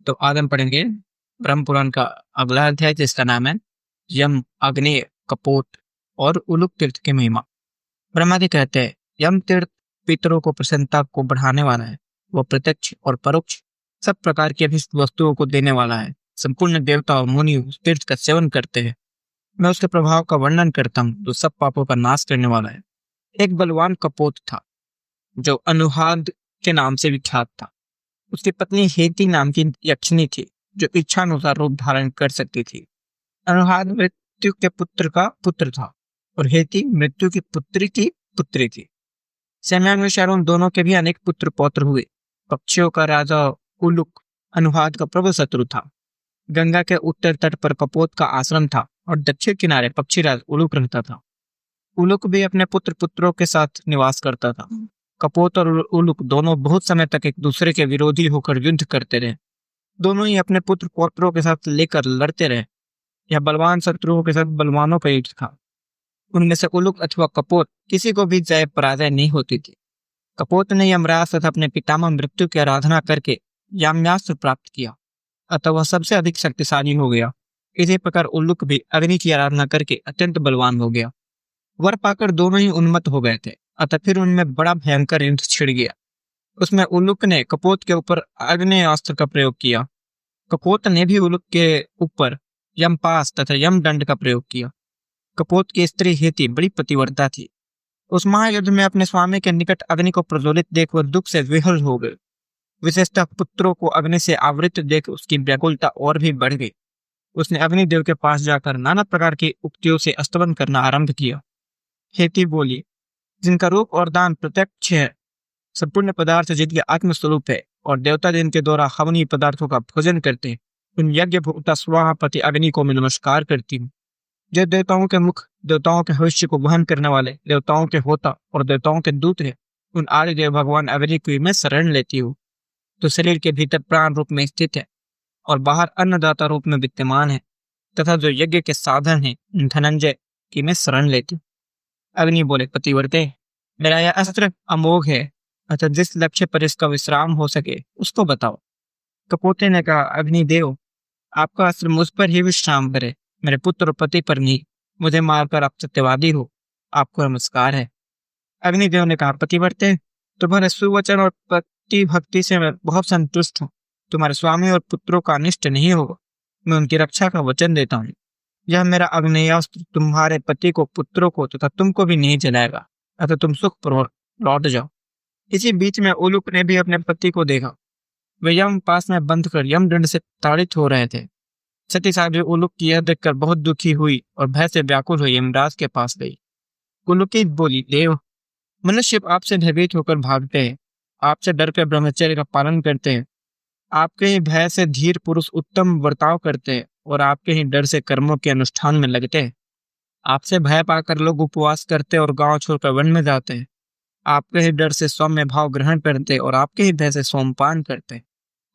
तो आज हम पढ़ेंगे ब्रह्म पुराण का अगला अध्याय जिसका नाम है यम, अग्नि, कपोत और उलुक तीर्थ की महिमा। ब्रह्मा जी कहते हैं यम तीर्थ पितरों को प्रसन्नता को बढ़ाने वाला है। वह प्रत्यक्ष और परोक्ष सब प्रकार की अभिष्ट वस्तुओं को देने वाला है। संपूर्ण देवता और मुनि उस तीर्थ का सेवन करते हैं। मैं उसके प्रभाव का वर्णन करता हूँ जो सब पापों का नाश करने वाला है। एक बलवान कपोत था जो अनुहाद के नाम से विख्यात था। उसकी पत्नी हेती नाम की यक्षिणी थी जो इच्छानुसार रूप धारण कर सकती थी। अनुहाद मृत्यु के पुत्र का पुत्र था और हेती मृत्यु की पुत्री की पुत्री थी। समयानुसार उन दोनों के भी अनेक पुत्र पौत्र हुए। पक्षियों का राजा उलुक अनुहाद का प्रबल शत्रु था। गंगा के उत्तर तट पर कपोत का आश्रम था और दक्षिण किनारे पक्षीराज उलुक रहता था। उलुक भी अपने पुत्र पुत्रों के साथ निवास करता था। कपोत और उलुक दोनों बहुत समय तक एक दूसरे के विरोधी होकर युद्ध करते रहे। दोनों ही अपने पुत्र पौत्रों के साथ लेकर लड़ते रहे। यह बलवान शत्रुओं के साथ बलवानों का युद्ध था। उनमें से उलुक अथवा कपोत किसी को भी जय पराजय नहीं होती थी। कपोत ने यमराज तथा अपने पितामह मृत्यु की आराधना करके याम्यास्त्र प्राप्त किया, अतः वह सबसे अधिक शक्तिशाली हो गया। इसी प्रकार उल्लुक भी अग्नि की आराधना करके अत्यंत बलवान हो गया। वर पाकर दोनों ही उन्मत्त हो गए थे, अतः फिर उनमें बड़ा भयंकर युद्ध छिड़ गया। उसमें उल्लुक ने कपोत के ऊपर आग्नेयास्त्र का प्रयोग किया। कपोत ने भी उल्लुक के ऊपर यमपास तथा यमदंड का प्रयोग किया। कपोत की स्त्री हेती बड़ी पतिव्रता थी। उस महायुद्ध में अपने स्वामी के निकट अग्नि को प्रज्वलित देख वह दुख से विह्वल हो गए। विशेषतः पुत्रों को अग्नि से आवृत देख उसकी व्याकुलता और भी बढ़ गई। उसने अग्निदेव के पास जाकर नाना प्रकार की उक्तियों से स्तवन करना आरंभ किया। हेती बोली, जिनका रूप और दान प्रत्यक्ष है, संपूर्ण पदार्थ जिनके आत्मस्वरूप है और देवता जिनके द्वारा हवनीय पदार्थों का भोजन करते हैं, उन यज्ञ भोक्ता स्वाहापति अग्नि को मैं नमस्कार करती हूँ। जो देवताओं के मुख, देवताओं के भविष्य को वहन करने वाले, देवताओं के होता और देवताओं के दूत है, उन आदि देव भगवान अग्नि की मैं शरण लेती हूँ। तो शरीर के भीतर प्राण रूप में स्थित है और बाहर अन्नदाता रूप में विद्यमान है, तथा जो यज्ञ के साधन है धनंजय की मैं शरण लेती हूँ। अग्नि बोले, पतिव्रते, मेरा यह अस्त्र अमोघ है, अतः जिस लक्ष्य पर इसका विश्राम हो सके उसको बताओ। कपोते ने कहा, अग्निदेव, आपका अस्त्र मुझ पर ही विश्राम करे, मेरे पुत्र और पति पर नहीं। मुझे मारकर आप सत्यवादी हो, आपको नमस्कार है। अग्निदेव ने कहा, पतिव्रते, तुम्हारे सुवचन और पति भक्ति से मैं बहुत संतुष्ट हूँ। तुम्हारे स्वामी और पुत्रों का अनिष्ट नहीं होगा। मैं उनकी रक्षा का वचन देता हूँ। यह मेरा आग्नेयास्त्र तुम्हारे पति को, पुत्रों को तथा तुमको भी नहीं जलाएगा, अतः तुम सुखपूर्वक लौट जाओ। इसी बीच में उलुक ने भी अपने पति को देखा। वे यम पास में बंध कर यमदंड से ताड़ित हो रहे थे। सती साध्वी उलुक की यह देखकर बहुत दुखी हुई और भय से व्याकुल हुई यमराज के पास गई। उलुकी बोली, देव, मनुष्य आपसे भयभीत होकर भागते हैं, आपसे डर कर ब्रह्मचर्य का पालन करते हैं, आपके ही भय से धीर पुरुष उत्तम बर्ताव करते हैं और आपके ही डर से कर्मों के अनुष्ठान में लगते हैं। आपसे भय पाकर लोग उपवास करते और गांव छोड़कर वन में जाते हैं। आपके ही डर से सौम्य भाव ग्रहण करते और आपके ही भय से सोमपान करते।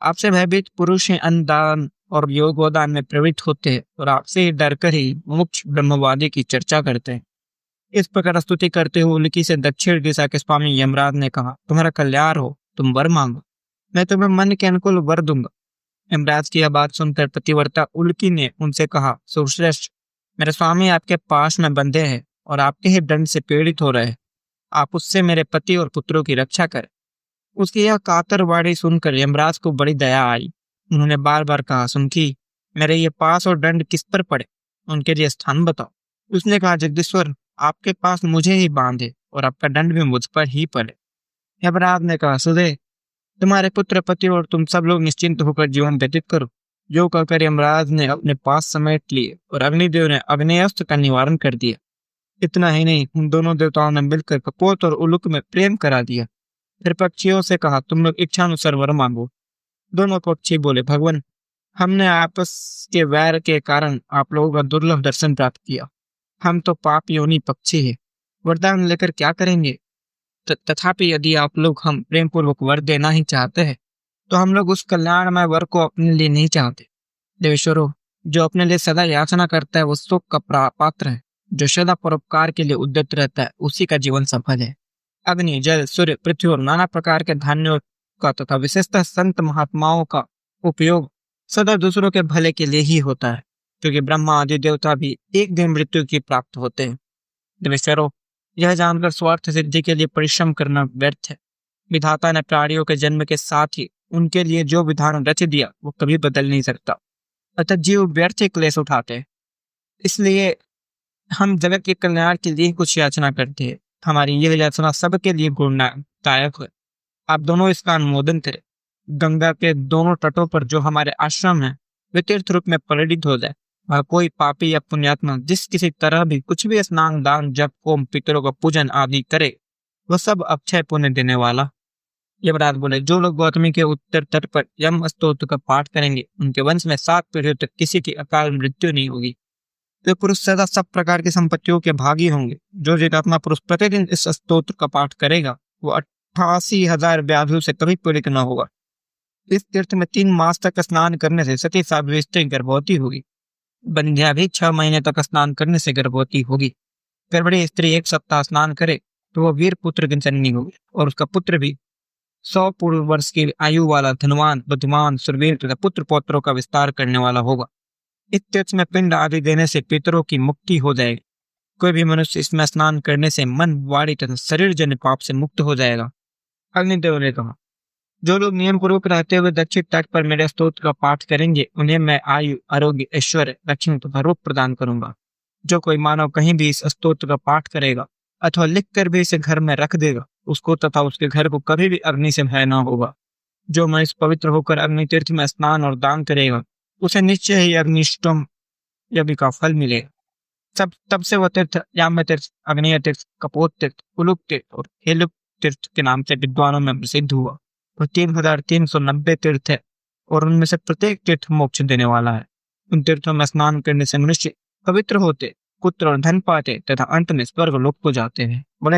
आपसे भयभीत पुरुष ही अन्नदान और योगोदान में प्रवृत्त होते हैं और आपसे ही डरकर ही मोक्ष ब्रह्मवादी की चर्चा करते हैं। इस प्रकार स्तुति करते हुए उल्की से दक्षिण दिशा के स्वामी यमराज ने कहा, तुम्हारा कल्याण हो, तुम वर मांगो, मैं तुम्हें मन के अनुकूल वर दूंगा। यमराज की यह बात सुनकर पतिव्रता उल्की ने उनसे कहा, सुश्रेष्ठ, मेरे स्वामी आपके पास में बंधे हैं और आपके ही दंड से पीड़ित हो रहे हैं। आप उससे मेरे पति और पुत्रों की रक्षा करें। उसकी यह कातर वाणी सुनकर यमराज को बड़ी दया आई। उन्होंने बार बार कहा, सुनकी, मेरे ये पास और दंड किस पर पड़े, उनके लिए स्थान बताओ। उसने कहा, जगदीश्वर, आपके पास मुझे ही बांधे और आपका दंड भी मुझ पर ही पड़े। यमराज ने कहा, सुधे, तुम्हारे पुत्र, पति और तुम सब लोग निश्चिंत होकर जीवन व्यतीत करो। जो कहकर यमराज ने अपने पास समेट लिए और अग्निदेव ने अग्नेयास्त्र का निवारण कर दिया। इतना ही नहीं, उन दोनों देवताओं ने मिलकर कपोत और उलुक में प्रेम करा दिया। फिर पक्षियों से कहा, तुम लोग इच्छानुसार वर मांगो। दोनों पक्षी बोले, भगवान, हमने आपस के वैर के कारण आप लोगों का दुर्लभ दर्शन प्राप्त किया। हम तो पाप योनि पक्षी है, वरदान लेकर क्या करेंगे। तथापि यदि आप लोग हम प्रेम पूर्वक वर देना ही चाहते हैं तो हम लोग उस कल्याणमय वर को अपने लिए नहीं चाहते। देवेश्वरों, जो अपने लिए सदा याचना करता है वो सुख का पात्र है। जो सदा परोपकार के लिए उद्यत रहता है उसी का जीवन सफल है। अग्नि, जल, सूर्य, पृथ्वी और नाना प्रकार के धान्यों का तथा विशेषतः संत महात्माओं का उपयोग सदा दूसरों के भले के लिए ही होता है, क्योंकि ब्रह्मा आदि देवता भी एक दिन मृत्यु की प्राप्त होते हैं। देवेश्वरों, यह जानकर स्वार्थ सिद्धि के लिए परिश्रम करना व्यर्थ है। विधाता ने प्राणियों के जन्म के साथ ही उनके लिए जो विधान रच दिया वो कभी बदल नहीं सकता। अतः जीव व्यर्थ ही क्लेश उठाते हैं। इसलिए हम जगत के कल्याण के लिए कुछ याचना करते हैं। हमारी यह याचना सबके लिए गुणदायक है। आप दोनों इसका अनुमोदन करें। गंगा के दोनों तटों पर जो हमारे आश्रम हैं वे तीर्थ रूप में परिणित हो जाए, और कोई पापी या पुण्यात्मा जिस किसी तरह भी कुछ भी स्नान, दान, जप, होम, पितरों का पूजन आदि करे, वह सब अक्षय पुण्य देने वाला। यमराज बोले, जो लोग गौतमी के उत्तर तट पर यम स्तोत्र का पाठ करेंगे, उनके वंश में 7 पीढ़ियों तक किसी की अकाल मृत्यु नहीं होगी। वे पुरुष सदा सब प्रकार की संपत्तियों के भागी होंगे। जो जीवात्मा पुरुष प्रतिदिन इस स्तोत्र का पाठ करेगा, वो 88,000 व्याधियों से कभी पीड़ित न होगा। इस तीर्थ में 3 मास तक स्नान करने से सती साध्वी स्त्री गर्भवती होगी। बंध्या भी 6 महीने तक स्नान करने से गर्भवती होगी। गर्भवती स्त्री 1 सप्ताह स्नान करे तो वह वीर पुत्र की जननी होगी, और उसका पुत्र भी 100 पूर्व वर्ष की आयु वाला, धनवान, बुद्धिमान, सुरवीर तथा पुत्र पौत्रों का विस्तार करने वाला होगा। इस तीर्थ में पिंड आदि देने से पितरों की मुक्ति हो जाएगी। कोई भी मनुष्य इसमें स्नान करने से मन, वाणी तथा शरीर जन्य पाप से मुक्त हो जाएगा। अग्निदेव ने कहा, जो लोग नियम पूर्वक रहते हुए दक्षिण तट पर मेरे स्तोत्र का पाठ करेंगे, उन्हें मैं आयु, आरोग्य, ऐश्वर्य, लक्ष्मी तथा रूप प्रदान करूंगा। जो कोई मानव कहीं भी इस स्तोत्र का पाठ करेगा अथवा लिख कर भी इसे घर में रख देगा, उसको तथा उसके घर को कभी भी अग्नि से भय न होगा। जो मनुष्य पवित्र होकर अग्नि तीर्थ में स्नान और दान करेगा, उसे निश्चय ही अग्निष्टोम यज्ञ का फल मिलेगा। तब से वह तीर्थ याम्य तीर्थ, अग्नेय तीर्थ, कपोत तीर्थ, उलुक तीर्थ और हेलुक तीर्थ के नाम से विद्वानों में प्रसिद्ध हुआ। वह 3,390 तीर्थ है, और उनमें से प्रत्येक तीर्थ मोक्ष देने वाला है। उन तीर्थों में स्नान करने से मनुष्य पवित्र होते, पुत्र और धन पाते तथा अंत में स्वर्ग लोक को जाते हैं। बोले